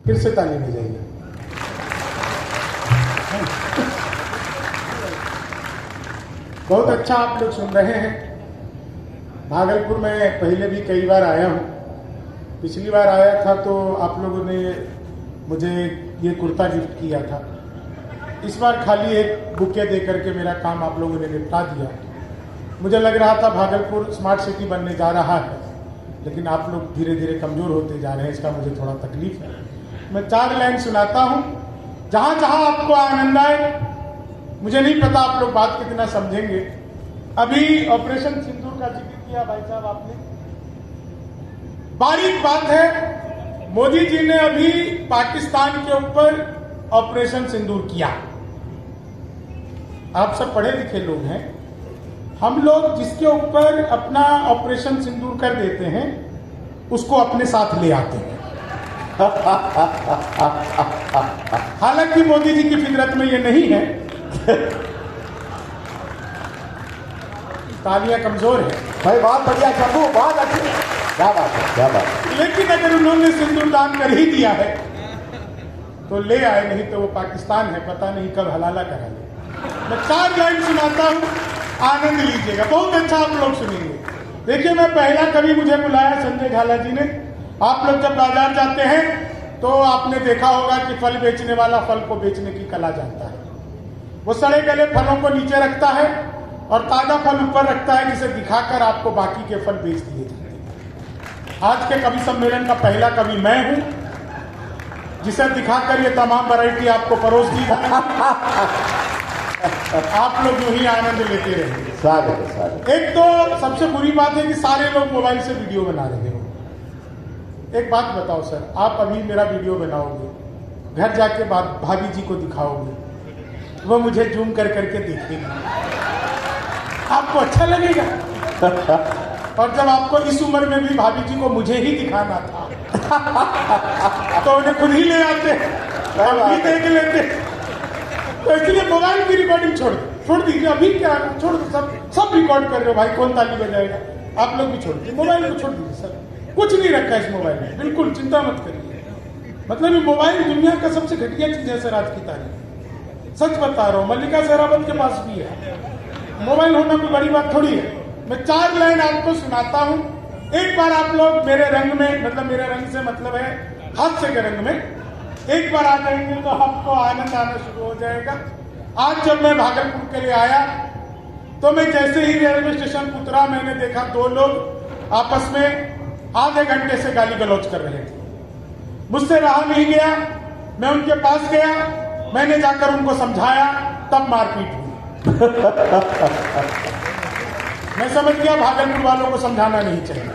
फिर से ताली बजाइए। बहुत अच्छा आप लोग सुन रहे हैं। भागलपुर में पहले भी कई बार आया हूँ। पिछली बार आया था तो आप लोगों ने मुझे ये कुर्ता गिफ्ट किया था। इस बार खाली एक बुके दे करके मेरा काम आप लोगों ने निपटा दिया। मुझे लग रहा था भागलपुर स्मार्ट सिटी बनने जा रहा है, लेकिन आप लोग धीरे धीरे कमजोर होते जा रहे हैं। इसका मुझे थोड़ा तकलीफ है। मैं 4 लाइन सुनाता हूँ, जहां जहां आपको आनंद आए। मुझे नहीं पता आप लोग बात कितना समझेंगे। अभी ऑपरेशन सिंदूर का जिक्र किया भाई साहब आपने, बारीक बात है। मोदी जी ने अभी पाकिस्तान के ऊपर ऑपरेशन सिंदूर किया। आप सब पढ़े लिखे लोग हैं। हम लोग जिसके ऊपर अपना ऑपरेशन सिंदूर कर देते हैं उसको अपने साथ ले आते हैं। हालांकि मोदी जी की फितरत में ये नहीं है। तालियां कमजोर है भाई, बहुत बढ़िया शंभू, बहुत अच्छी, क्या बात है, क्या बात है। लेकिन अगर उन्होंने सिंदूर दान कर ही दिया है तो ले आए, नहीं तो वो पाकिस्तान है, पता नहीं कब हलाला करा ले। मैं 4 लाइन सुनाता हूं, आनंद लीजिएगा। बहुत अच्छा आप लोग सुनेंगे। देखिए, मैं पहला कभी मुझे बुलाया संजय झाला जी ने। आप लोग जब बाजार जाते हैं तो आपने देखा होगा कि फल बेचने वाला फल को बेचने की कला जानता है। वो सड़े गले फलों को नीचे रखता है और ताजा फल ऊपर रखता है, जिसे दिखाकर आपको बाकी के फल बेच दिए जाते हैं। आज के कवि सम्मेलन का पहला कवि मैं हूं, जिसे दिखाकर ये तमाम वैरायटी आपको परोस दी जाएगी। आप लोग यूं ही आनंद लेते रहेंगे। स्वागत है, स्वागत। एक तो सबसे बुरी बात है कि सारे लोग मोबाइल से वीडियो बना रहे हो। एक बात बताओ सर, आप अभी मेरा वीडियो बनाओगे, घर जाके भाभी जी को दिखाओगे, वो मुझे जूम कर करके देखेगी, आपको अच्छा लगेगा? और जब आपको इस उम्र में भी भाभी जी को मुझे ही दिखाना था तो उन्हें खुद ही ले आते, हम ही देख लेते। तो इसलिए मोबाइल की रिकॉर्डिंग छोड़ दीजिए। अभी क्या छोड़ दो, सब रिकॉर्ड कर रहे हो भाई, कौन ताली बजाएगा? आप लोग भी छोड़ दीजिए, मोबाइल को छोड़ दीजिए सर। कुछ नहीं रखा इस मोबाइल में, बिल्कुल चिंता मत करिए। मतलब ये मोबाइल दुनिया का सबसे घटिया चीज है सर आज की तारीख। सच बता रहा हूँ, मल्लिका शेरावत के पास भी है। मोबाइल होना कोई बड़ी बात थोड़ी है। मैं 4 लाइन आपको सुनाता हूँ। एक बार आप लोग मेरे रंग में, मतलब मेरे रंग से मतलब है हास्य के रंग में, एक बार आ जाएंगे तो आपको आनंद आना शुरू हो जाएगा। आज जब मैं भागलपुर के लिए आया तो मैं जैसे ही रेलवे स्टेशन उतरा, मैंने देखा 2 लोग आपस में आधे घंटे से गाली गलौज कर रहे थे। मुझसे रहा नहीं गया, मैं उनके पास गया, मैंने जाकर उनको समझाया, तब मारपीट हुई। मैं समझ गया भागलपुर वालों को समझाना नहीं चाहिए।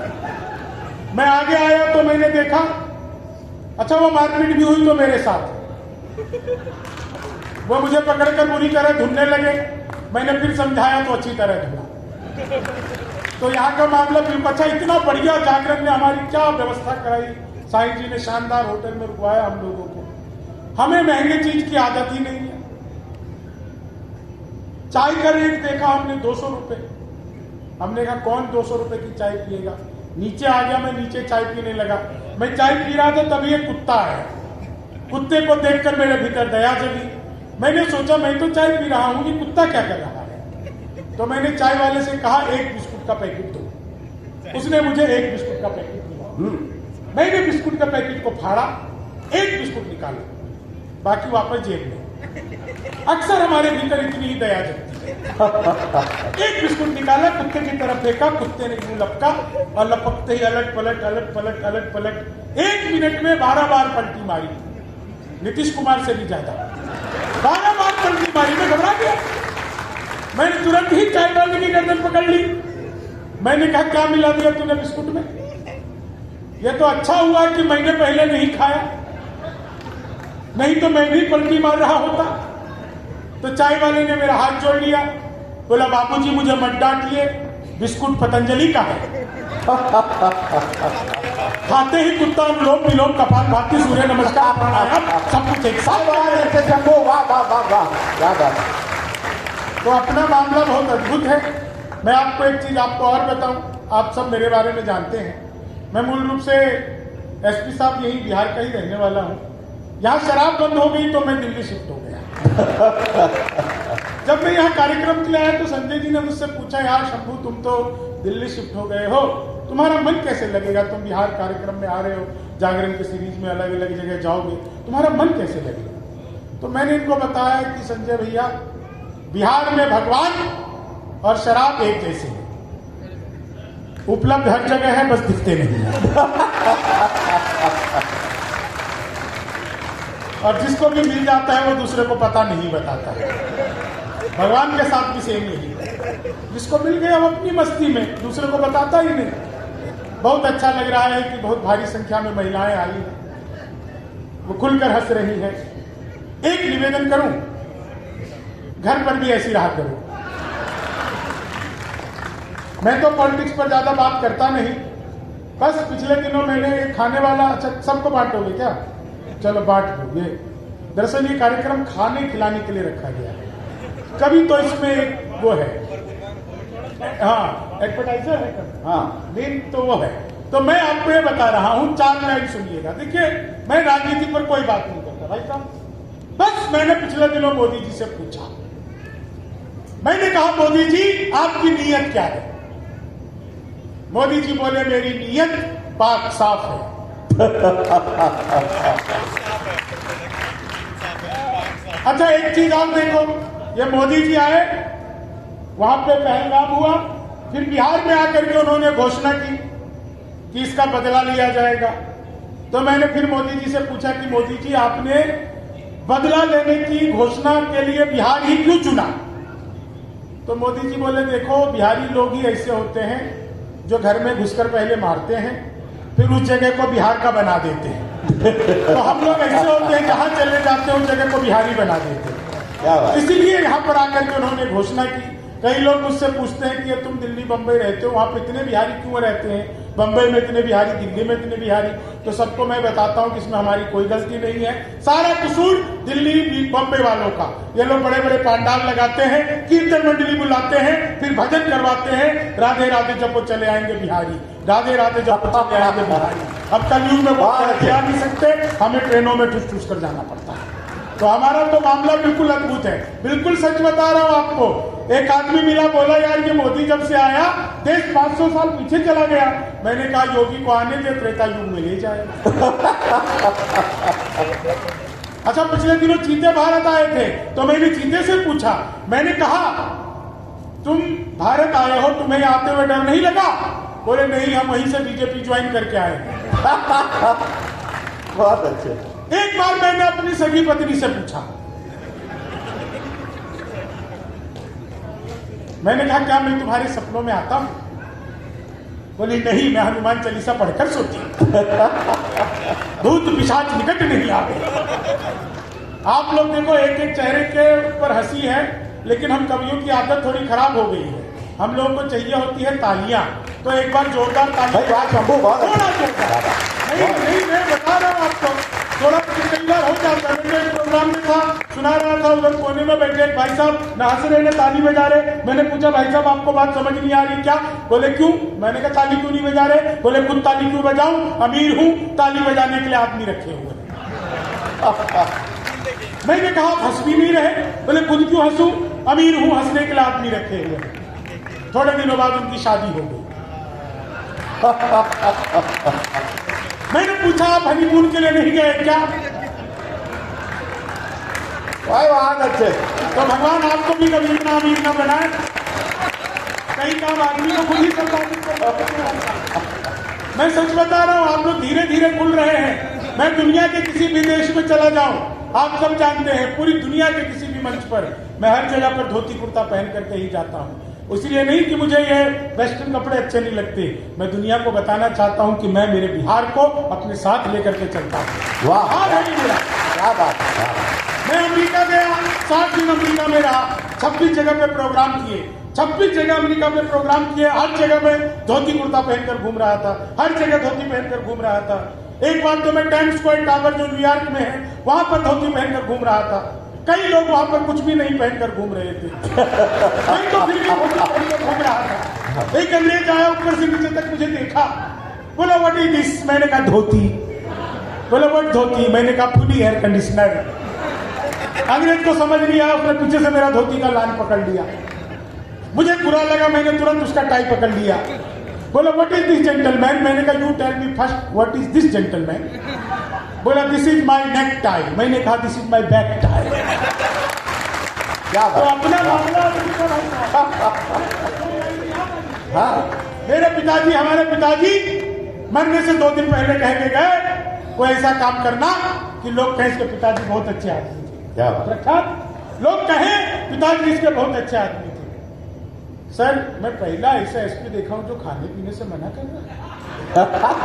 मैं आगे आया तो मैंने देखा, अच्छा वो मारपीट भी हुई तो मेरे साथ। वो मुझे पकड़कर बुरी तरह धुनने लगे। मैंने फिर समझाया तो अच्छी तरह धुना। तो यहाँ का मामला फिर अच्छा, इतना बढ़िया जागरण ने हमारी क्या व्यवस्था कराई। साईं जी ने शानदार होटल में रुकवाया हम लोगों को। हमें महंगे चीज की आदत ही नहीं है। चाय का रेट देखा हमने 200 रुपए। हमने कहा कौन 200 रुपए की चाय पिएगा। नीचे आ गया, मैं नीचे चाय पीने लगा। मैं चाय पी रहा था तभी एक कुत्ता है। कुत्ते को देखकर मेरे भीतर दया जगी। मैंने सोचा मैं तो चाय पी रहा हूं, ये कुत्ता क्या कर रहा है। तो मैंने चाय वाले से कहा 1 बिस्कुट का पैकेट दो। उसने मुझे 1 बिस्कुट का पैकेट दिया। मैंने बिस्कुट का पैकेट को फाड़ा, 1 बिस्कुट निकाला, बाकी वापस जेब में। अक्सर हमारे भीतर इतनी ही दया जगती है। 1 बिस्कुट निकाला, कुत्ते की तरफ देखा, कुत्ते ने यूं लपका और लपकते ही अलट पलट अलट पलट अलट पलट 1 मिनट में 12 बार पलटी मारी। नीतीश कुमार से भी ज्यादा 12 बार पलटी मारी। मैं घबरा गया। मैंने तुरंत ही चाय वाले की गर्दन पकड़ ली। मैंने कहा क्या मिला दिया तूने बिस्कुट में? यह तो अच्छा हुआ कि मैंने पहले नहीं खाया, नहीं तो मैं भी पलटी मार रहा होता। तो चाय वाले ने मेरा हाथ जोड़ लिया, बोला बापूजी मुझे मत डांटिए, बिस्कुट पतंजलि का है। खाते ही कुत्ता अनुलोम विलोम कपाल भाती सूर्य नमस्कार प्राणायाम सब कुछ एक साथ। वाह वाह वाह वाह, क्या बात। तो अपना मामला बहुत अद्भुत है। मैं आपको एक चीज आपको और बताऊं, आप सब मेरे बारे में जानते हैं। मैं मूल रूप से एसपी साहब यही बिहार का ही रहने वाला हूं। यहाँ शराब बंद हो गई तो मैं दिल्ली शिफ्ट हो गया। जब मैं यहाँ कार्यक्रम के लिए आया तो संजय जी ने मुझसे पूछा, यार शंभू तुम तो दिल्ली शिफ्ट हो गए हो, तुम्हारा मन कैसे लगेगा, तुम बिहार कार्यक्रम में आ रहे हो, जागरण की सीरीज में अलग अलग जगह जाओगे, तुम्हारा मन कैसे लगेगा। तो मैंने इनको बताया कि संजय भैया, बिहार में भगवान और शराब एक जैसे है, उपलब्ध हर जगह है, बस दिखते नहीं है। और जिसको भी मिल जाता है वो दूसरे को पता नहीं बताता है। भगवान के साथ भी सेम यही है, जिसको मिल गया वो अपनी मस्ती में, दूसरे को बताता ही नहीं। बहुत अच्छा लग रहा है कि बहुत भारी संख्या में महिलाएं आई हैं, वो खुलकर हंस रही हैं। एक निवेदन करूं, घर पर भी ऐसी रहा करो। मैं तो पॉलिटिक्स पर ज्यादा बात करता नहीं, बस पिछले दिनों मैंने खाने वाला, अच्छा सबको बांटोगे क्या, चलो बांट दो। ये दरअसल ये कार्यक्रम खाने खिलाने के लिए रखा गया है, कभी तो इसमें एक वो है, हाँ एडवर्टाइजर है, हाँ मेन तो वो है। तो मैं आपको ये बता रहा हूं, 4 लाइन सुनिएगा। देखिए मैं राजनीति पर कोई बात नहीं करता भाई साहब, बस मैंने पिछले दिनों मोदी जी से पूछा, मैंने कहा मोदी जी आपकी नीयत क्या है। मोदी जी बोले मेरी नीयत पाक साफ है। अच्छा एक चीज आप देखो, ये मोदी जी आए, वहां पे पहलगाम हुआ, फिर बिहार में आकर के उन्होंने घोषणा की कि इसका बदला लिया जाएगा। तो मैंने फिर मोदी जी से पूछा कि मोदी जी आपने बदला लेने की घोषणा के लिए बिहार ही क्यों चुना। तो मोदी जी बोले देखो बिहारी लोग ही ऐसे होते हैं जो घर में घुसकर पहले मारते हैं, फिर उस जगह को बिहार का बना देते हैं। तो हम लोग ऐसे होते हैं जहां चले जाते हैं उस जगह को बिहारी बना देते हैं। इसीलिए यहां पर आकर के उन्होंने घोषणा की। कई लोग मुझसे पूछते हैं कि तुम दिल्ली बंबई रहते हो, वहां पे इतने बिहारी क्यों रहते हैं, बंबई में इतने बिहारी, दिल्ली में इतने बिहारी। तो सबको मैं बताता हूं कि इसमें हमारी कोई गलती नहीं है, सारा कसूर दिल्ली बंबई वालों का। ये लोग बड़े बड़े पंडाल लगाते हैं, कीर्तन मंडली बुलाते हैं, फिर भजन करवाते हैं, राधे राधे जब वो चले आएंगे बिहारी, राधे राधे जब वो चले आएंगे बिहारी। अब कलयुग में वो जा नहीं सकते, हमें ट्रेनों में ठुस ठुस कर जाना पड़ता है। तो हमारा तो मामला बिल्कुल अद्भुत है, बिल्कुल सच बता रहा हूं आपको। एक आदमी मिला, बोला यार ये मोदी जब से आया देश 500 साल पीछे चला गया। मैंने कहा योगी को आने दे, त्रेता युग में ले जाए। अच्छा पिछले दिनों चीते भारत आए थे, तो मैंने चीते से पूछा, मैंने कहा तुम भारत आए हो, तुम्हें आते हुए डर नहीं लगा। बोले नहीं, हम वहीं से बीजेपी ज्वाइन करके आए। बहुत अच्छे। एक बार मैंने अपनी सगी पत्नी से पूछा, मैंने कहा क्या मैं तुम्हारे सपनों में आता हूं। बोली नहीं, मैं हनुमान चालीसा पढ़कर सोती भूत पिशाच निकट नहीं आते। आप लोग देखो एक एक चेहरे के ऊपर हंसी है, लेकिन हम कवियों की आदत थोड़ी खराब हो गई है। हम लोगों को चाहिए होती है तालियां, तो एक बार जोरदार तालियां। नहीं मैं बता रहा हूं आपको, थोड़ा कई हो जाता है। मैं प्रोग्राम में था, सुना रहा था, उधर कोने में बैठे एक भाई साहब ना हंस रहे, ताली बजा रहे। मैंने पूछा भाई साहब आपको बात समझ नहीं आ रही क्या। बोले क्यों। मैंने कहा ताली क्यों नहीं बजा रहे। बोले खुद ताली क्यों बजाऊं, अमीर हूं, ताली बजाने के लिए आदमी रखे हुए। मैंने कहा हंस भी नहीं रहे। बोले खुद क्यों हंसूं, अमीर हूं, हंसने के लिए आदमी रखे हुए। थोड़े दिनों बाद उनकी शादी हो गई। मैंने पूछा आप हनीमून के लिए नहीं गए क्या। बहुत अच्छे। तो भगवान आपको भी कभी इतना अमीर न बनाए, कई काम आदमी को खुद ही संपादित। मैं सच बता रहा हूं, आप लोग धीरे धीरे खुल रहे हैं। मैं दुनिया के किसी भी देश में चला जाऊं, आप सब जानते हैं, पूरी दुनिया के किसी भी मंच पर मैं हर जगह पर धोती कुर्ता पहन करके ही जाता हूं। इसलिए नहीं कि मुझे ये वेस्टर्न कपड़े अच्छे नहीं लगते, मैं दुनिया को बताना चाहता हूं कि मैं मेरे बिहार को अपने साथ लेकर के चलता हूं। वाह क्या बात है। मैं अमेरिका गया, 7 दिन अमेरिका में रहा, 26 जगह पे प्रोग्राम किए, 26 जगह अमेरिका में प्रोग्राम किए। हर जगह में धोती कुर्ता पहनकर घूम रहा था, हर जगह धोती पहनकर घूम रहा था। एक बार तो मैं टाइम्स स्क्वायर टावर जो न्यूयॉर्क में है, वहां पर धोती पहनकर घूम रहा था। कई लोग वहां पर कुछ भी नहीं पहनकर घूम रहे थे। मैं तो फिर भी घूम रहा था। एक अंग्रेज आया, ऊपर से नीचे तक मुझे देखा, बोला व्हाट इज दिस। मैंने कहा धोती। बोले व्हाट धोती? मैंने कहा फुली एयर कंडीशनर। अंग्रेज को समझ नहीं आया, उसने पीछे से मेरा धोती का लाइन पकड़ लिया। मुझे बुरा लगा, मैंने तुरंत उसका टाई पकड़ लिया। बोला व्हाट इज दिस जेंटलमैन? मैंने कहा you tell me first what is this gentleman? बोला this is my neck tie. मैंने कहा this is my back tie. क्या तो बात। अपना मामला हाँ, मेरे पिताजी, हमारे पिताजी मरने से 2 दिन पहले कह के गए वो ऐसा काम करना कि लोग कहें इसके पिताजी बहुत अच्छे आदमी थे। क्या बात। प्रख्यात लोग कहें पिताजी इसके बहुत अच्छे आदमी थे। सर मैं पहला ऐसा एसपी देखा हूं जो खाने पीने से मना कर रहा है।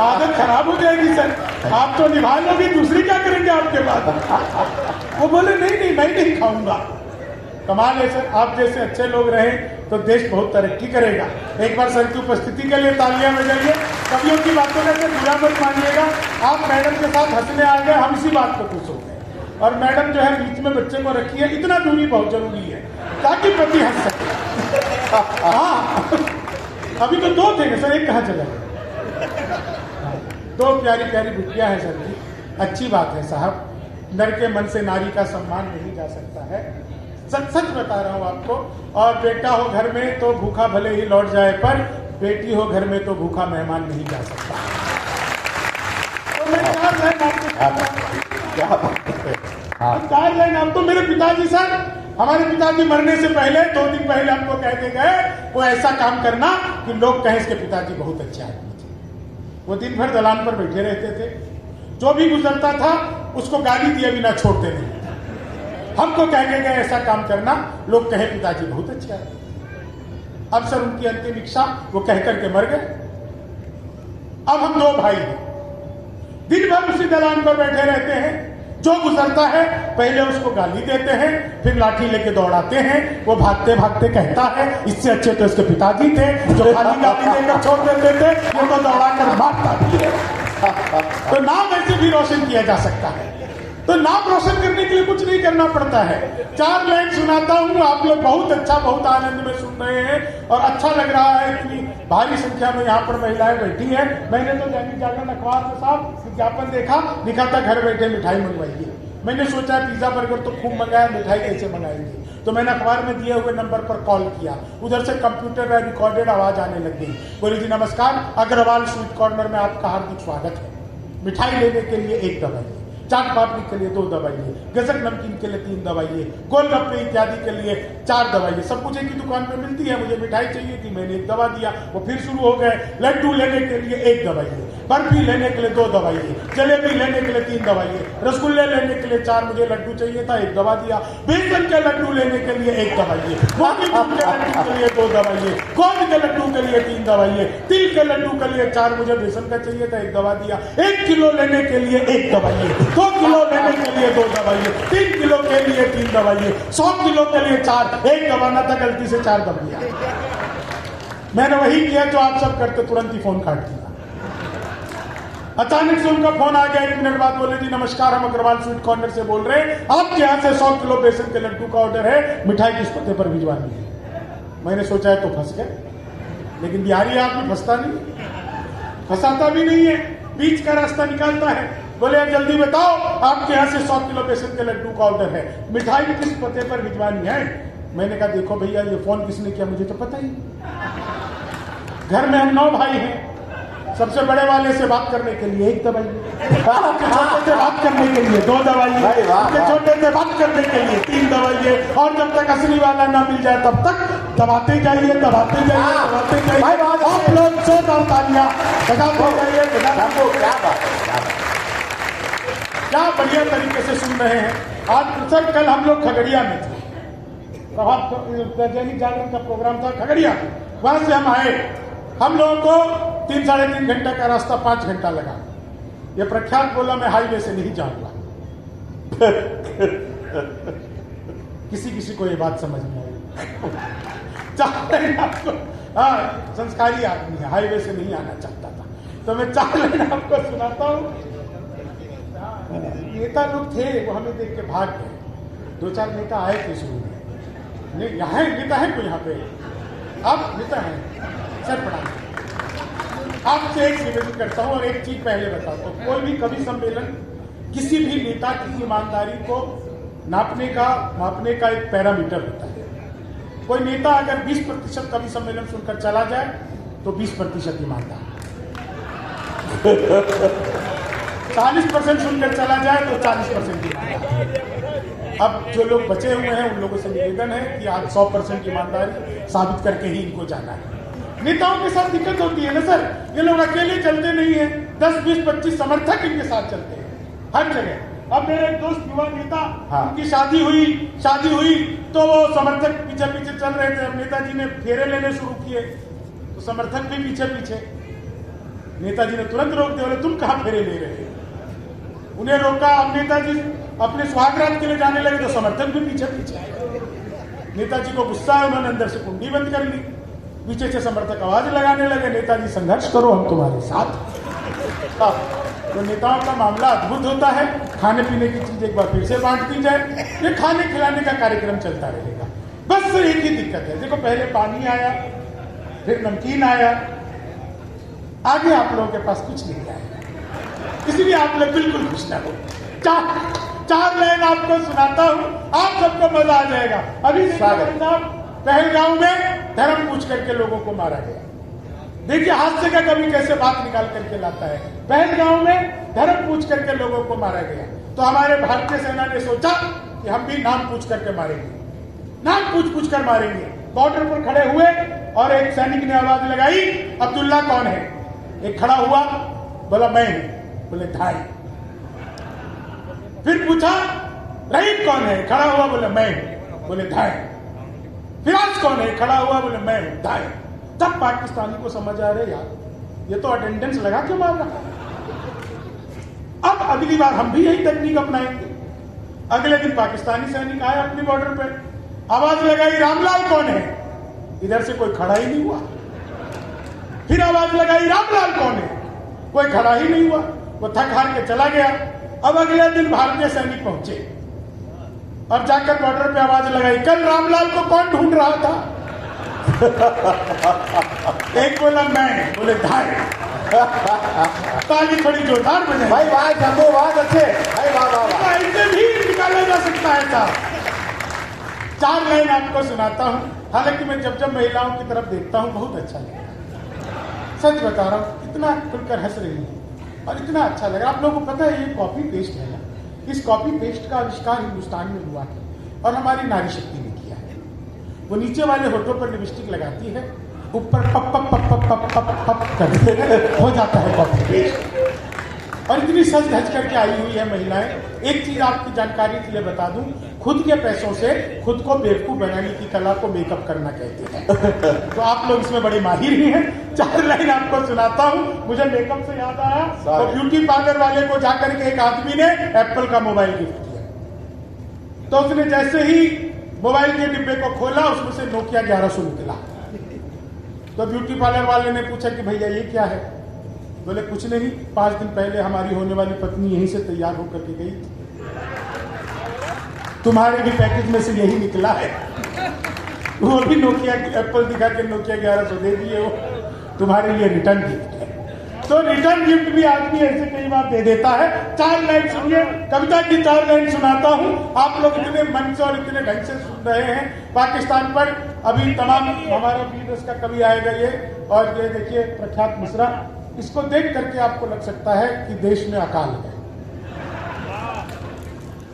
आदत खराब हो जाएगी सर, आप तो निभा लोगे, दूसरी क्या करेंगे आपके बाद? वो बोले नहीं मैं नहीं खाऊंगा। कमाल है सर, आप जैसे अच्छे लोग रहे तो देश बहुत तरक्की करेगा। एक बार सर की उपस्थिति के लिए तालियां बजाइए। कवियों की बातों का बुरा मत मानिएगा। आप मैडम के साथ हंसने आ गए, हम इसी बात पर खुश हो गए। और मैडम जो है बीच में बच्चे को रखी है, इतना दूरी बहुत जरूरी है ताकि पति हंस सके। हाँ अभी तो 2 थे सर, एक कहाँ चला गया? 2 प्यारी प्यारी बिटिया है सर जी। अच्छी बात है साहब, नर के मन से नारी का सम्मान नहीं जा सकता है। सच बता रहा हूं आपको। और बेटा हो घर में तो भूखा भले ही लौट जाए, पर बेटी हो घर में तो भूखा मेहमान नहीं जा सकता। तो मैं 4 लाइन आपको मेरे पिताजी सर, हमारे पिताजी मरने से पहले 2 दिन पहले हमको कहते गए वो ऐसा काम करना कि लोग कहें इसके पिताजी बहुत अच्छे आदमी थे। वो दिन भर दलान पर बैठे रहते थे, जो भी गुजरता था उसको गाली दिए बिना छोड़ते नहीं। हमको कह के गए ऐसा काम करना, लोग कहे पिताजी बहुत अच्छे आदमी। अब सर उनकी अंतिम इच्छा वो कह करके मर गए। अब हम 2 भाई हैं, दिन भर उसी दलान पर बैठे रहते हैं। जो गुजरता है पहले उसको गाली देते हैं, फिर लाठी लेके दौड़ाते हैं। वो भागते भागते कहता है इससे अच्छे तो इसके पिताजी थे जो खाली गाली देकर छोड़ देते थे, ये तो दौड़ा कर मारता भी है। तो नाम ऐसे भी रोशन किया जा सकता है। तो नाम रोशन करने के लिए कुछ नहीं करना पड़ता है। 4 लाइन सुनाता हूं, आप लोग बहुत अच्छा, बहुत आनंद में सुन रहे हैं और अच्छा लग रहा है। इतनी भारी संख्या में यहाँ पर महिलाएं बैठी हैं। मैंने तो दैनिक जागरण अखबार में साहब विज्ञापन देखा, लिखा था घर बैठे मिठाई मंगवाइए। मैंने सोचा पिज्जा बर्गर तो खूब मंगाया, मिठाई कैसे मंगाएंगे? तो मैंने अखबार में दिए हुए नंबर पर कॉल किया। उधर से कंप्यूटर में रिकॉर्डेड आवाज आने लग गई। बोली जी नमस्कार, अग्रवाल स्वीट कॉर्नर में आपका हार्दिक स्वागत है। मिठाई लेने के लिए 1 दवाइए, चाट पापड़ी के लिए 2 दवाइए, गजक नमकीन के लिए 3 दवाइए, गोलगप्पे इत्यादि के लिए 4 दवाइए। सब कुछ एक ही दुकान पे मिलती है। मुझे मिठाई चाहिए थी, मैंने 1 दवा दिया। वो फिर शुरू हो गए। लड्डू लेने के लिए 1 दवाइए, बर्फी लेने के लिए 2 दवाइए, जलेबी लेने के लिए 3 दवाइए, रसगुल्ले लेने के लिए 4, मुझे लड्डू चाहिए था 1 दवा दिया। बेसन के लड्डू लेने के लिए 1 दवाइए, मोतीचूर के लड्डू के लिए 2 दवाइए, गोंद के लड्डू के लिए 3 दवाइए, तिल के लड्डू के लिए 4, मुझे बेसन का चाहिए था 1 दवा दिया। 1 किलो लेने के लिए 1 दवाइए, 2 किलो लेने के लिए 2 दवाइए, 3 किलो के लिए 3 दवाइए, 100 किलो के लिए 4। 1 दबाना था, गलती से 4 दब दिया। मैंने वही किया जो आप सब करते, तुरंत ही फोन काट दिया। अचानक से उनका फोन आ गया। 1 मिनट बाद बोले जी नमस्कार, हम अग्रवाल स्वीट कॉर्नर से बोल रहे हैं, आपके यहाँ से 100 किलो बेसन के लड्डू का ऑर्डर है, मिठाई किस पते पर भिजवानी है? मैंने सोचा है तो फंस गए, लेकिन बिहारी आदमी फंसता नहीं, फंसाता भी नहीं है, बीच का रास्ता निकालता है। बोले यार जल्दी बताओ, आपके यहाँ से 100 किलो बेसन के लड्डू का ऑर्डर है, मिठाई किस पते पर भिजवानी है? मैंने कहा देखो भैया ये फोन किसने किया मुझे तो पता ही। घर में हम 9 भाई हैं। सबसे बड़े वाले से बात करने के लिए 1 दवाई, छोटे से बात करने के लिए 2 दवाई, छोटे से बात करने के लिए 3 दवाई, और जब तक असली वाला ना मिल जाए तब तक दबाते जाइए, दबाते जाइए, दबाते जाइए। आप लोग जोरदार तालियां बजाते जाइए। क्या बढ़िया तरीके से सुन रहे हैं। आज सर कल हम लोग खगड़िया में थे, दैनिक जागरण का प्रोग्राम था खगड़िया, वहां से हम आए। हम लोगों को 3 साढ़े 3 घंटे का रास्ता 5 घंटा लगा। ये प्रख्यात बोला मैं हाईवे से नहीं जाऊंगा। किसी किसी को ये बात समझ में आई। आपको हाँ संस्कारी आदमी है, हाईवे से नहीं आना चाहता था, तो मैं 4 लाइन आपको सुनाता हूँ। नेता लोग थे वो हमें देख के भाग गए। 2-4 नेता आए थे शुरू में। नहीं यहाँ नेता है कोई यहाँ पे? आप नेता हैं सर, प्रणाम। आपसे एक निवेदन करता हूँ और एक चीज पहले बताता हूँ। कोई भी कवि सम्मेलन किसी भी नेता की ईमानदारी को मापने का एक पैरामीटर होता है। कोई नेता अगर 20% कवि सम्मेलन सुनकर चला जाए तो 20% ईमानदार, 40% सुनकर चला जाए तो 40% ईमानदार। अब जो लोग बचे हुए हैं उन लोगों से निवेदन है कि आज 100% ईमानदारी साबित करके ही इनको जाना है। नेताओं के साथ दिक्कत होती है ना सर, ये लोग अकेले चलते नहीं है, 10, 20, 25 समर्थक इनके साथ चलते हैं हर जगह। अब मेरे एक दोस्त युवा नेता, उनकी शादी हुई तो वो समर्थक पीछे पीछे चल रहे थे। अब नेताजी ने फेरे लेने शुरू किए तो समर्थक भी पीछे पीछे। नेताजी ने तुरंत रोक दिया, बोले तुम कहाँ फेरे ले रहे हो। उन्हें रोका। अब नेताजी अपने सुहागरात के लिए जाने लगे तो समर्थक भी पीछे पीछे। नेताजी को गुस्सा है, उन्होंने अंदर से कुंडी बंद कर ली। पीछे से समर्थक आवाज लगाने लगे, नेताजी संघर्ष करो, हम तुम्हारे साथ। तो नेताओं का मामला अद्भुत होता है। खाने पीने की चीज एक बार फिर से बांट दी जाए, ये खाने खिलाने का कार्यक्रम चलता रहेगा। बस एक ही दिक्कत है, देखो पहले पानी आया, फिर नमकीन आया, आगे आप लोगों के पास कुछ नहीं आएगा। इसलिए आप लोग बिल्कुल खुश ना हो। चार लाइन आपको सुनाता हूं, आप सबको मजा आ जाएगा। अभी पहलगांव में धर्म पूछ करके लोगों को मारा गया। देखिए हास्य का कभी कैसे बात निकाल करके लाता है। पहलगांव में धर्म पूछ करके लोगों को मारा गया तो हमारे भारतीय सेना ने सोचा कि हम भी नाम पूछ करके मारेंगे, नाम पूछ कर मारेंगे। बॉर्डर पर खड़े हुए और एक सैनिक ने आवाज लगाई, अब्दुल्ला कौन है। एक खड़ा हुआ, बोला मैं। बोले धाई। फिर पूछा रहीम कौन है, खड़ा हुआ, बोले मैं। बोले धाई। फिराज कौन है, खड़ा हुआ, बोले मैं। धाई। तब पाकिस्तानी को समझ आ रहे यार ये तो अटेंडेंस लगा के मार रहा है। अब अगली बार हम भी यही तकनीक अपनाएंगे। अगले दिन पाकिस्तानी सैनिक आए अपनी बॉर्डर पे, आवाज लगाई रामलाल कौन है। इधर से कोई खड़ा ही नहीं हुआ। फिर आवाज लगाई रामलाल कौन है, कोई खड़ा ही नहीं हुआ। वो थक हार के चला गया। अब अगले दिन भारतीय सैनिक पहुंचे और जाकर बॉर्डर पे आवाज लगाई, कल रामलाल को कौन ढूंढ रहा था। एक बोला मैं, बोले धाई। ताली थोड़ी जोरदार बजाई। भाई वाह शंभू, बहुत अच्छे भाई, वाह वाह वाह। ऐसे भी निकाला जा सकता है था। 4 लाइन आपको सुनाता हूं। हालांकि मैं जब महिलाओं की तरफ देखता हूं बहुत अच्छा लगता है, सच बता रहा हूं। इतना खुलकर हंस रही है और इतना अच्छा लग रहा है। आप लोगों को पता है ये कॉपी पेस्ट है ना, इस कॉपी पेस्ट का आविष्कार हिंदुस्तान में हुआ है और हमारी नारी शक्ति ने किया है। वो नीचे वाले होठों पर लिपस्टिक लगाती है, ऊपर पप पप पप पप पप पप पप करके हो जाता है कॉपी पेस्ट। और इतनी सज धज करके आई हुई है महिलाएं। एक चीज आपकी जानकारी के लिए बता दूं, खुद के पैसों से खुद को बेवकूफ बनाने की कला को मेकअप करना कहते हैं। तो आप लोग इसमें बड़े माहिर ही हैं। 4 लाइन आपको सुनाता हूं। मुझे मेकअप से याद आया, तो ब्यूटी पार्लर वाले को जाकर के एक आदमी ने एप्पल का मोबाइल गिफ्ट किया। तो उसने जैसे ही मोबाइल के डिब्बे को खोला उसमें से नोकिया 1100 निकला। तो ब्यूटी पार्लर वाले ने पूछा कि भैया ये क्या है। बोले कुछ नहीं, 5 दिन पहले हमारी होने वाली पत्नी यहीं से तैयार होकर के गई थी, तुम्हारे भी पैकेज में से यही निकला है। वो भी नोकिया एप्पल दिखा के नोकिया 1100 दे दिए, वो तुम्हारे लिए रिटर्न गिफ्ट है। तो रिटर्न गिफ्ट भी आदमी ऐसे कई बार दे देता है। 4 लाइन सुनिए, कविता की 4 लाइन सुनाता हूं। आप लोग इतने मन से और इतने ढंग से सुन रहे हैं। पाकिस्तान पर अभी तमाम हमारा वीर का कवि आएगा ये, और ये देखिए प्रख्यात मिश्रा, इसको देख करके आपको लग सकता है कि देश में अकाल है।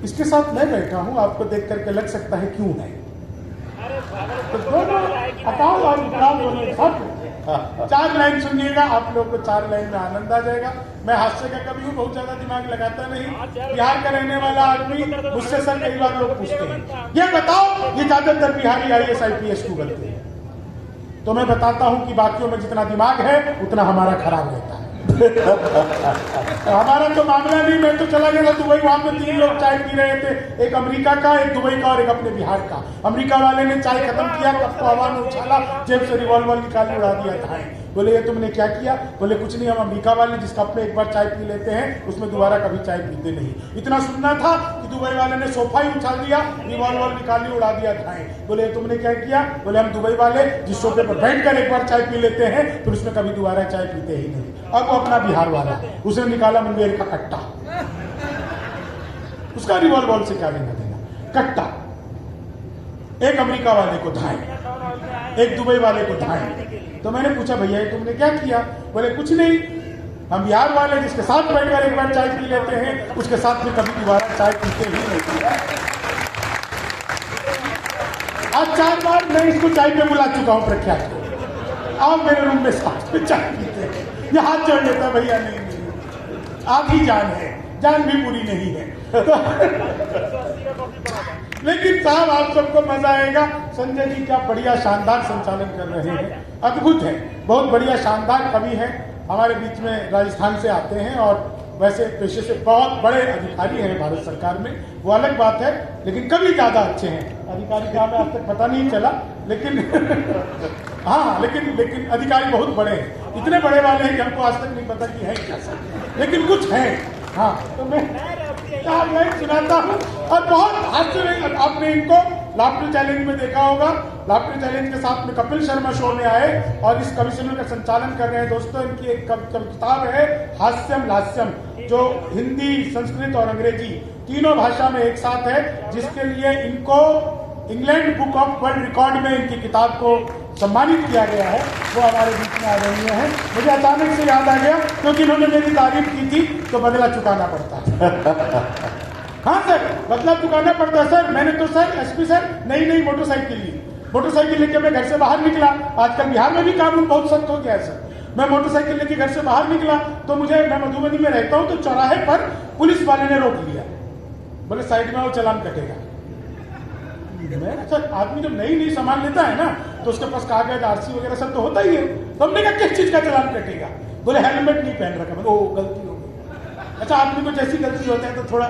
इसके साथ मैं बैठा हूं, आपको देख करके लग सकता है क्यों नहीं। तो दोनों अकाल और विकराल दोनों सब। 4 लाइन सुनिएगा, आप लोगों को 4 लाइन में आनंद आ जाएगा। मैं हास्य का कवि हूँ, बहुत ज्यादा दिमाग लगाता नहीं। बिहार का रहने वाला आदमी मुझसे सर कई बार लोग पूछते हैं ये बताओ ये ज्यादातर बिहारी IAS IPS क्यों बनते हैं। तो मैं बताता हूं कि बाकियों में जितना दिमाग है उतना हमारा खराब रहता है। तो हमारा तो मामला नहीं। मैं तो चला गया था दुबई, वहां पे 3 लोग चाय पी रहे थे, एक अमेरिका का, एक दुबई का और एक अपने बिहार का। अमेरिका वाले ने चाय खत्म किया, कप को हवा में उछाला, जेब से रिवॉल्वर निकाल उड़ा दिया था। बोले ये तुमने क्या किया। बोले कुछ नहीं, हम अमेरिका वाले जिस कप में एक बार चाय पी लेते हैं उसमें दोबारा कभी चाय पीते नहीं। इतना सुनना था कि दुबई वाले ने सोफा ही उछाल दिया, रिवॉल्वर निकाली उड़ा दिया था। बोले तुमने क्या किया। बोले हम दुबई वाले जिस सोफे पर बैठकर एक बार चाय पी लेते हैं फिर उसमें कभी दोबारा चाय पीते ही नहीं। अब वो अपना बिहार वाला, उसने निकाला मुंगेर का कट्टा। उसका रिवॉल्वर से क्या लेना देना। कट्टा, एक अमेरिका वाले को धाए, एक दुबई वाले को धाए। तो मैंने पूछा भैया ये तुमने क्या किया? बोले कुछ नहीं, हम बिहार वाले जिसके साथ बैठकर एक बार चाय पी लेते हैं उसके साथ में कभी दोबारा चाय पीते ही नहीं। आज 4 बार मैं इसको चाय पे बुला चुका हूं प्रख्यात को, आओ मेरे रूम में साथ में चाय पीते हैं। ये हाथ जोड़ लेता भैया नहीं नहीं, आधी जान है, जान भी पूरी नहीं है। लेकिन साहब आप सबको मजा आएगा। संजय जी क्या बढ़िया शानदार संचालन कर रहे हैं, अद्भुत है, बहुत बढ़िया शानदार कवि है। हमारे बीच में राजस्थान से आते हैं और वैसे पेशे से बहुत बड़े अधिकारी हैं भारत सरकार में, वो अलग बात है, लेकिन कवि ज्यादा अच्छे हैं। अधिकारी क्या मैं आज तक पता नहीं चला, लेकिन हाँ लेकिन अधिकारी बहुत बड़े हैं, इतने बड़े वाले हैं कि हमको आज तक नहीं पता कि है कैसा, लेकिन कुछ है। हाँ तो मैं सुनाता हूँ और बहुत हास्य। आपने इनको लाफ्टर चैलेंज में देखा होगा, लाफ्टर चैलेंज के साथ में कपिल शर्मा शो में आए और इस कमिश्नर का संचालन कर रहे हैं। दोस्तों इनकी एक किताब है हास्यम लास्यम, जो हिंदी, संस्कृत और अंग्रेजी तीनों भाषा में एक साथ है, जिसके लिए इनको England book of world record में इनकी किताब को सम्मानित किया गया है। वो हमारे बीच में आ रही हैं। मुझे अचानक से याद आ गया क्योंकि इन्होंने मेरी तारीफ की थी तो बदला चुकाना पड़ता है। हाँ सर, बदला चुकाना पड़ता है सर। मैंने तो सर एसपी सर नई मोटरसाइकिल ली, मोटरसाइकिल लेके मैं घर से बाहर निकला। आजकल बिहार में भी कानून बहुत सख्त हो गया है सर। मैं मोटरसाइकिल लेके घर से बाहर निकला तो मैं मधुबनी में रहता हूँ, तो चौराहे पर पुलिस वाले ने रोक लिया, बोले साइड में आओ चालान कटेगा। मैं सर आदमी जब नई सामान लेता है ना तो उसके पास कागज आरसी वगैरह सब तो होता ही है। तो हमने कहा किस चीज का चालान कटेगा? बोले हेलमेट नहीं पहन रखा। मैंने ओ गलती हो गई। अच्छा आदमी को जैसी गलती होता है तो थोड़ा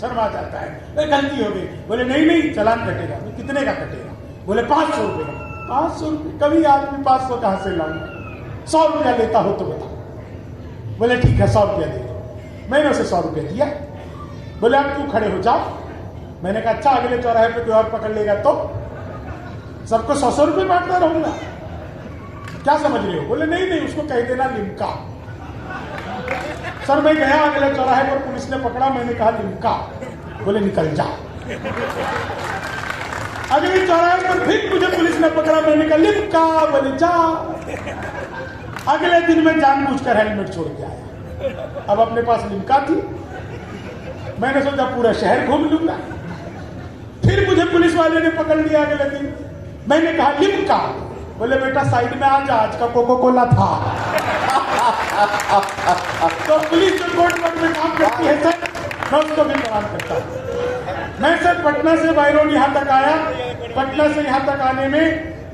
शर्म आ जाता है, गलती हो गई। बोले नहीं चालान कटेगा। कितने का कटेगा? बोले 500 रुपये का। 500 रुपये? कभी आदमी 500 कहां से लाऊंगा? 100 रुपया लेता हो तो बताओ। बोले ठीक है 100 रुपया दे दो। मैंने उसे 100 रुपया दिया। बोले अब तू खड़े हो जाओ। मैंने कहा अच्छा अगले चौराहे पे कोई और पकड़ लेगा तो सबको 100 रुपये बांटता रहूंगा, क्या समझ रहे हो? बोले नहीं उसको कह देना लिमका। सर मैं गया अगले चौराहे पर, पुलिस ने पकड़ा, मैंने कहा लिमका। बोले निकल जा। अगले चौराहे पर फिर मुझे पुलिस ने पकड़ा, मैंने कहा लिमका। बोले जा। अगले दिन मैं जानबूझकर हेलमेट छोड़ के आया। अब अपने पास लिमका थी, मैंने सोचा पूरा शहर घूम लूंगा। फिर मुझे पुलिस वाले ने पकड़ लिया अगले दिन। मैंने कहा लिमका। बोले बेटा साइड में आ जा, आज का कोको कोला था। तो पुलिस जो कोर्ट में काम करती है सर, मैं उसको भी प्रणाम करता हूँ। मैं सर पटना से बायरोड यहाँ तक आया। पटना से यहाँ तक आने में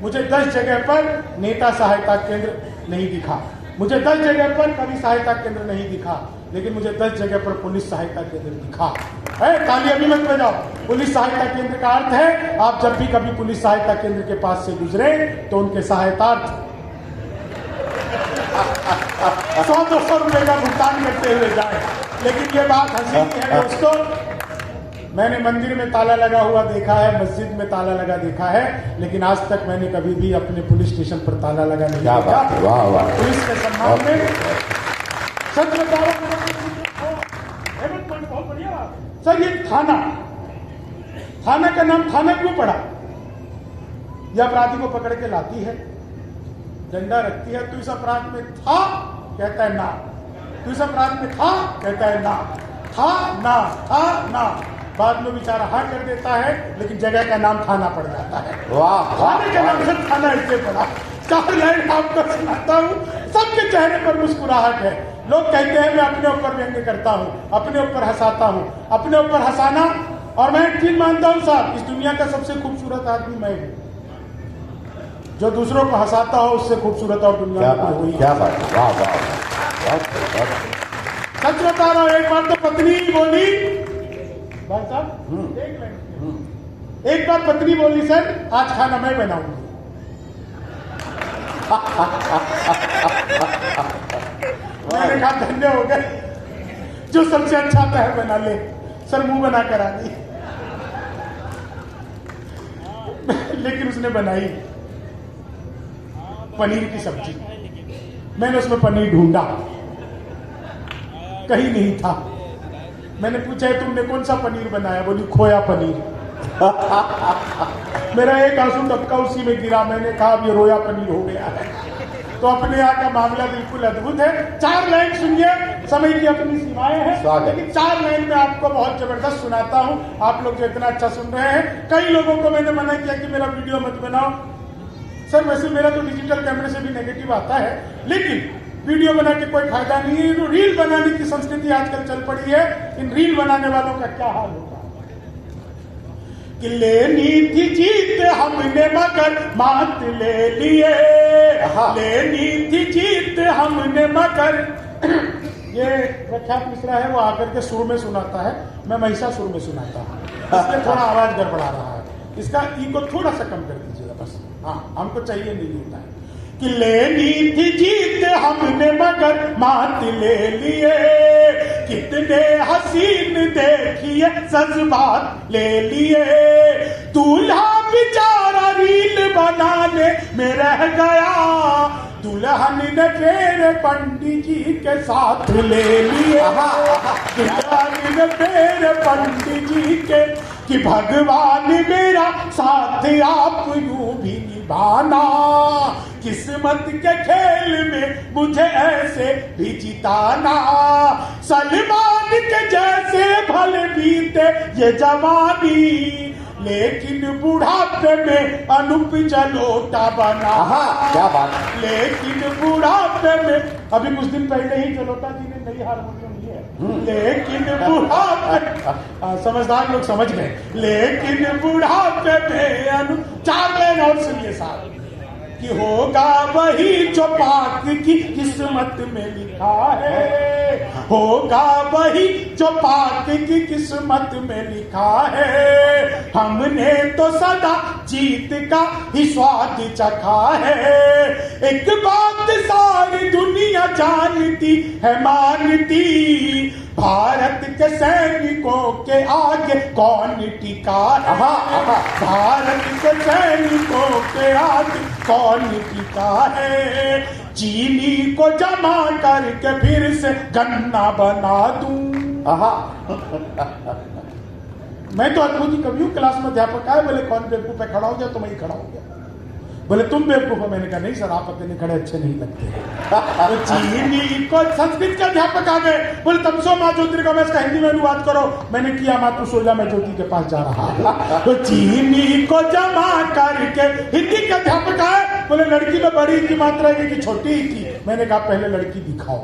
मुझे 10 जगह पर नेता सहायता केंद्र नहीं दिखा, मुझे 10 जगह पर कवि सहायता केंद्र नहीं दिखा, लेकिन मुझे 10 जगह पर पुलिस सहायता केंद्र दिखा है। ताली अभी मत बजाओ। पुलिस सहायता केंद्र का अर्थ है आप जब भी कभी पुलिस सहायता केंद्र के पास से गुजरे तो उनके सहायतार्थ 100-200 रुपए का भुगतान करते हुए जाए। लेकिन ये बात हंसी की है दोस्तों, मैंने मंदिर में ताला लगा हुआ देखा है, मस्जिद में ताला लगा देखा है, लेकिन आज तक मैंने कभी भी अपने पुलिस स्टेशन पर ताला लगा नहीं देखा। पुलिस के सम्मान में सच बता रहा हूं, बहुत बढ़िया बात सर। ये थाना का नाम थाना क्यों पड़ा? ये अपराधी को पकड़ के लाती है, डंडा रखती है, तू इस अपराध में था? कहता है ना। तू इस अपराध में था? कहता है ना। था ना। बाद में बेचारा हाँ कर देता है, लेकिन जगह का नाम थाना पड़ जाता है। वाह, थाने के नाम से थाना इससे पड़ा। 4 लाइन आपको सुनाता हूँ, सबके चेहरे पर मुस्कुराहट है। लोग कहते हैं मैं अपने ऊपर व्यंग्य करता हूँ, अपने ऊपर हंसाता हूँ। अपने ऊपर हंसाना, और मैं एक चीज मानता हूँ साहब, इस दुनिया का सबसे खूबसूरत आदमी मैं हूँ। जो दूसरों को हंसाता हो उससे खूबसूरत और दुनिया में कोई नहीं। क्या बात है, वाह वाह। सच बता रहा हूँ, एक बार तो पत्नी बोली, भाई साहब एक बार पत्नी बोली सर आज खाना मैं बनाऊंगी। मैंने कहा धन्य हो गए, जो सबसे अच्छा आता है बना ले। सर मुंह बना कर आ गई, लेकिन उसने बनाई पनीर की सब्जी। मैंने उसमें पनीर ढूंढा, कहीं नहीं था। मैंने पूछा है तुमने कौन सा पनीर बनाया? बोली खोया पनीर। मेरा एक आंसू टपका उसी में गिरा। मैंने कहा अब ये रोया पनीर हो गया है। तो अपने यहाँ का मामला बिल्कुल अद्भुत है। 4 लाइन सुनिए, समय की अपनी सीमाएं हैं, लेकिन 4 लाइन में आपको बहुत जबरदस्त सुनाता हूँ। आप लोग जो इतना अच्छा सुन रहे हैं, कई लोगों को मैंने मना किया कि मेरा वीडियो मत बनाओ। सर वैसे मेरा तो डिजिटल कैमरे से भी नेगेटिव आता है, लेकिन वीडियो बना के कोई फायदा नहीं है। जो रील बनाने की संस्कृति आजकल चल पड़ी है, इन रील बनाने वालों का क्या हाल होगा कि लेनी थी जीत हमने मगर मात ले लिए, लेनी थी जीत हमने मगर। ये प्रख्यात मिश्रा है, वो आकर के सुर में सुनाता है, मैं महिषासुर में सुनाता हूँ, इसलिए थोड़ा आवाज गड़बड़ा रहा है। इसका ईगो थोड़ा सा कम कर दीजिएगा बस। हाँ, हमको चाहिए नहीं होता है कि लेनी थी जीत हमने मगर मात ले लिए, कितने हसीन देखिए जज्बात ले लिए, दूल्हा बेचारा रील बनाने में रह गया, दुल्हन ने फिर पंडित जी के साथ ले लिए, दुल्हन ने फिर पंडित जी के कि भगवान मेरा साथ आप यूं भी निभाना, किस्मत के खेल में मुझे ऐसे भी जिताना, सलमान के जैसे भले बीते ये जवानी, लेकिन बुढ़ापे में अनूप जलोटा बना। क्या बात। लेकिन बुढ़ापे में, अभी कुछ दिन पहले ही जलोटा जी ने नई हारमोनियम ली है, लेकिन बुढ़ापे, समझदार लोग समझ गए, लेकिन बुढ़ापे में अनूप। 4 लाइन और सुनिए साहब कि होगा वही जो पाक की किस्मत में लिखा है, होगा वही जो पाक की किस्मत में लिखा है, हमने तो सदा जीत का ही स्वाद चखा है, एक बात सारी दुनिया जानती है मानती, भारत के सैनिकों के आगे कौन टिका है, भारत के सैनिकों के आगे कौन टिका है, चीनी को जमा करके फिर से गन्ना बना दूं। मैं तो अद्भुत कवि हूं। क्लास में अध्यापक आए, बोले कौन बेवकूफ पे खड़ा हो गया? तो मैं ही खड़ा हो गया। बोले तुम बेवकूफ हो? मैंने कहा नहीं सर, आप अकेले खड़े अच्छे नहीं लगते। तो चीनी को, संस्कृत के अध्यापक आ गए, बोले तमसो माँ ज्योतिर्गमय, इसका हिंदी में अनुवाद करो। मैंने किया, माँ तू सो जा, मैं ज्योति के पास जा रहा। तो चीनी को जमा करके, हिंदी के अध्यापक आए, बोले लड़की में बड़ी की मात्रा है कि छोटी की? मैंने कहा पहले लड़की दिखाओ।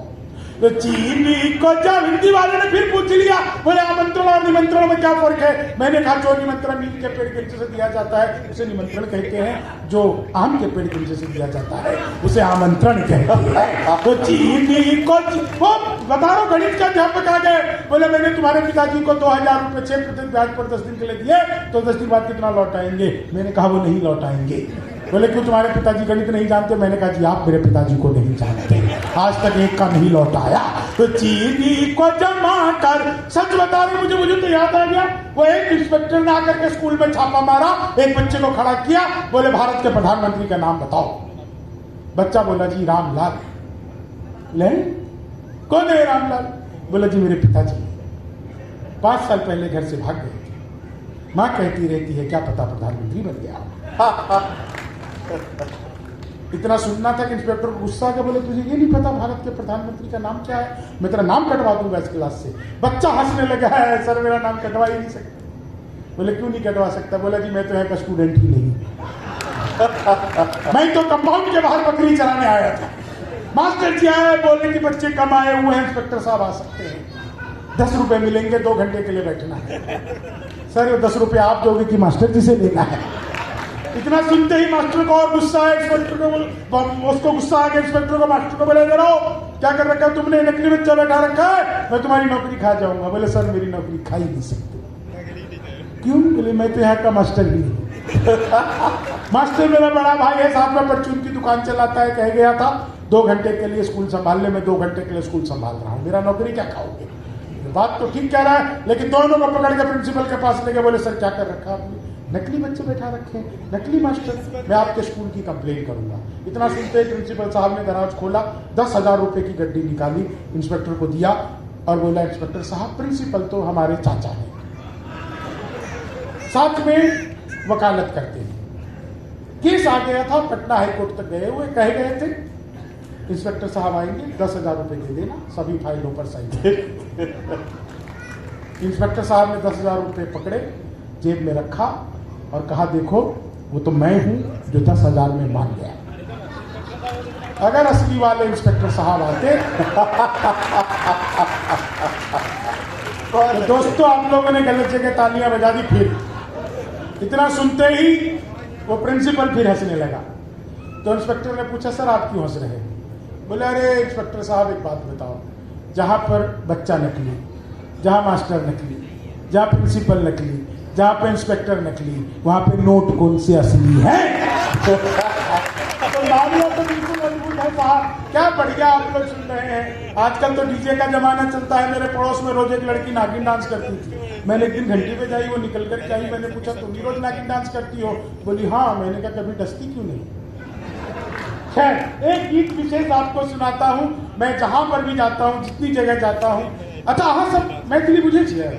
तो चीनी को जब हिंदी वाले ने फिर पूछ लिया, बोले आमंत्रण और निमंत्रण में क्या फर्क है? मैंने कहा जो निमंत्रण नीम के पेड़ के नीचे से दिया जाता है उसे निमंत्रण कहते हैं, जो आम के पेड़ के नीचे से दिया जाता है उसे आमंत्रण कहते हैं। तो चीनी को, वो बता रहा, गणित के अध्यापक आ गए, बोले मैंने तुम्हारे पिताजी को 2000 रुपए 6% ब्याज पर 10 दिन के लिए दिए, तो 10 दिन बाद कितना लौटाएंगे? मैंने कहा वो नहीं लौटाएंगे। बोले क्यों, तुम्हारे पिताजी गणित नहीं जानते? मैंने कहा जी आप मेरे पिताजी को नहीं जानते, आज तक एक का नहीं लौटाया। तो चीनी को जमा कर, सच बता रहे मुझे तो याद आ गया, वो एक इंस्पेक्टर ने आकर के स्कूल में छापा मारा, एक बच्चे को खड़ा किया, बोले भारत के प्रधानमंत्री का नाम बताओ। बच्चा बोला जी रामलाल। ले कौन है रामलाल? बोला जी मेरे पिताजी 5 साल पहले घर से भाग गए थे, माँ कहती रहती है क्या पता प्रधानमंत्री बन गया। इतना सुनना था कि इंस्पेक्टर को गुस्सा आ गया, बोले तुझे ये नहीं पता भारत के प्रधानमंत्री का नाम क्या है? मैं तेरा नाम कटवा दूंगा इस क्लास से। बच्चा हंसने लगा है, सर मेरा नाम कटवा ही नहीं सकता। बोले क्यों नहीं कटवा सकता? बोला जी मैं तो यहाँ का स्टूडेंट ही नहीं, मैं तो कंपाउंड के बाहर बकरी चराने आया था। मास्टर जी आए, बोले कि बच्चे कम आए हुए हैं, इंस्पेक्टर साहब आ सकते हैं, 10 रुपए मिलेंगे, 2 घंटे के लिए बैठना है। सर 10 रुपए आप दोगे कि मास्टर जी से लेना है? इतना सुनते ही मास्टर को और गुस्सा है, इंस्पेक्टर को, उसको गुस्सा आ गया, इंस्पेक्टर को मास्टर को बोले जरा क्या कर रखा है तुमने? नकली बच्चा बैठा रखा है, मैं तुम्हारी नौकरी खा जाऊंगा। बोले सर मेरी नौकरी खा ही नहीं सकते। क्यों? बोले मैं तो यहाँ का मास्टर ही नहीं। मास्टर मेरा बड़ा भाई है, साथ में परचून की दुकान चलाता है, कह गया था 2 घंटे के लिए स्कूल संभालने में, 2 घंटे के लिए स्कूल संभाल रहा हूँ, मेरा नौकरी क्या खाओगे? बात तो ठीक कह रहा है, लेकिन दोनों को पकड़ के प्रिंसिपल के पास लेके बोले सर क्या कर रखा आपने? नकली बच्चे बैठा रखे, नकली मास्टर, मैं आपके स्कूल की कंप्लेन करूंगा। इतना सुनते ही प्रिंसिपल साहब ने दराज खोला, 10,000 रुपए की गड्डी निकाली, इंस्पेक्टर को दिया और बोला इंस्पेक्टर साहब प्रिंसिपल तो हमारे चाचा हैं, साथ में वकालत करते हैं। केस आ गया था, पटना हाईकोर्ट तक गए हुए, कहे गए थे इंस्पेक्टर साहब आएंगे 10,000 रुपए दे देना, सभी फाइलों पर साइन। इंस्पेक्टर साहब ने 10,000 रुपए पकड़े, जेब में रखा और कहा देखो वो तो मैं हूं जो 10,000 में मान गया। अगर असली वाले इंस्पेक्टर साहब आते तो दोस्तों आप लोगों ने गलत जगह तालियां बजा दी। फिर इतना सुनते ही वो प्रिंसिपल फिर हंसने लगा। तो इंस्पेक्टर ने पूछा सर आप क्यों हंस रहे हैं? बोले अरे इंस्पेक्टर साहब एक बात बताओ, जहां पर बच्चा नकली, जहां मास्टर नकली, जहां प्रिंसिपल नकली, जहां पे इंस्पेक्टर नकली, वहां पे नोट कौन से असली है? तो मामला तो बिल्कुल अद्भुत है साहब, क्या बढ़िया आप लोग सुन रहे हैं। आजकल तो डीजे का जमाना चलता है। मेरे पड़ोस में रोज एक लड़की नागिन डांस करती थी। मैंने एक दिन घंटी पे जाई, वो निकल कर आई, मैंने पूछा तुम भी रोज नागिन डांस करती हो? बोली हाँ। मैंने कहा कभी डसती क्यों नहीं? खैर एक गीत विशेष आपको सुनाता हूं। मैं जहां पर भी जाता हूं, जितनी जगह जाता हूं, अच्छा हाँ सब मैथिली बुझे छिए?